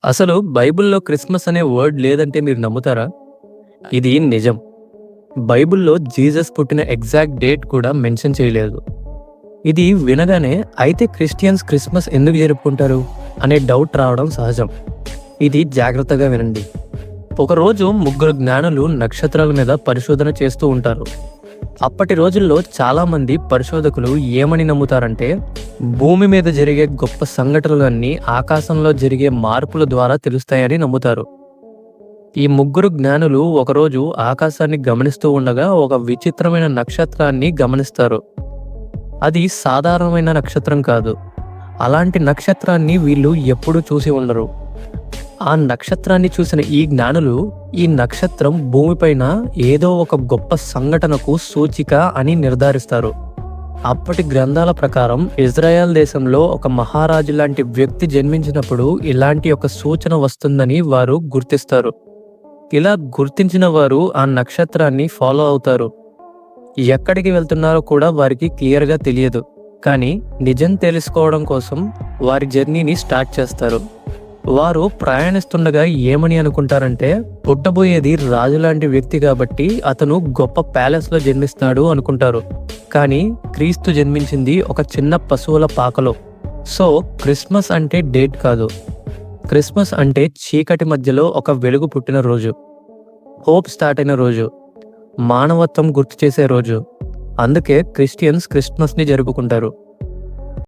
అసలు బైబిల్‌లో క్రిస్మస్ అనే వర్డ్ లేదంటే మీరు నమ్ముతారా? ఇది నిజం. బైబిల్‌లో జీసస్ పుట్టిన ఎగ్జాక్ట్ డేట్ కూడా మెన్షన్ చేయలేదు. ఇది వినగానే అయితే క్రిస్టియన్స్ క్రిస్మస్ ఎందుకు జరుపుకుంటారు అనే డౌట్ రావడం సహజం. ఇది జాగ్రత్తగా వినండి. ఒకరోజు ముగ్గురు జ్ఞానులు నక్షత్రాల మీద పరిశోధన చేస్తూ ఉంటారు. అప్పటి రోజుల్లో చాలామంది పరిశోధకులు ఏమని నమ్ముతారంటే, భూమి మీద జరిగే గొప్ప సంఘటనలన్నీ ఆకాశంలో జరిగే మార్పుల ద్వారా తెలుస్తాయని నమ్ముతారు. ఈ ముగ్గురు జ్ఞానులు ఒకరోజు ఆకాశాన్ని గమనిస్తూ ఉండగా ఒక విచిత్రమైన నక్షత్రాన్ని గమనిస్తారు. అది సాధారణమైన నక్షత్రం కాదు. అలాంటి నక్షత్రాన్ని వీళ్ళు ఎప్పుడూ చూసి ఉండరు. ఆ నక్షత్రాన్ని చూసిన ఈ జ్ఞానులు, ఈ నక్షత్రం భూమిపైన ఏదో ఒక గొప్ప సంఘటనకు సూచిక అని నిర్ధారిస్తారు. అప్పటి గ్రంథాల ప్రకారం ఇజ్రాయెల్ దేశంలో ఒక మహారాజు లాంటి వ్యక్తి జన్మించినప్పుడు ఇలాంటి ఒక సూచన వస్తుందని వారు గుర్తిస్తారు. ఇలా గుర్తించిన వారు ఆ నక్షత్రాన్ని ఫాలో అవుతారు. ఎక్కడికి వెళ్తున్నారో కూడా వారికి క్లియర్గా తెలియదు. కానీ నిజం తెలుసుకోవడం కోసం వారి జర్నీని స్టార్ట్ చేస్తారు. వారు ప్రయాణిస్తుండగా ఏమని అనుకుంటారంటే, పుట్టబోయేది రాజులాంటి వ్యక్తి కాబట్టి అతను గొప్ప ప్యాలెస్లో జన్మిస్తాడు అనుకుంటారు. కానీ క్రీస్తు జన్మించింది ఒక చిన్న పశువుల పాకలో. సో క్రిస్మస్ అంటే డేట్ కాదు. క్రిస్మస్ అంటే చీకటి మధ్యలో ఒక వెలుగు పుట్టిన రోజు, హోప్ స్టార్ట్ అయిన రోజు, మానవత్వం గుర్తు చేసే రోజు. అందుకే క్రిస్టియన్స్ క్రిస్మస్ని జరుపుకుంటారు.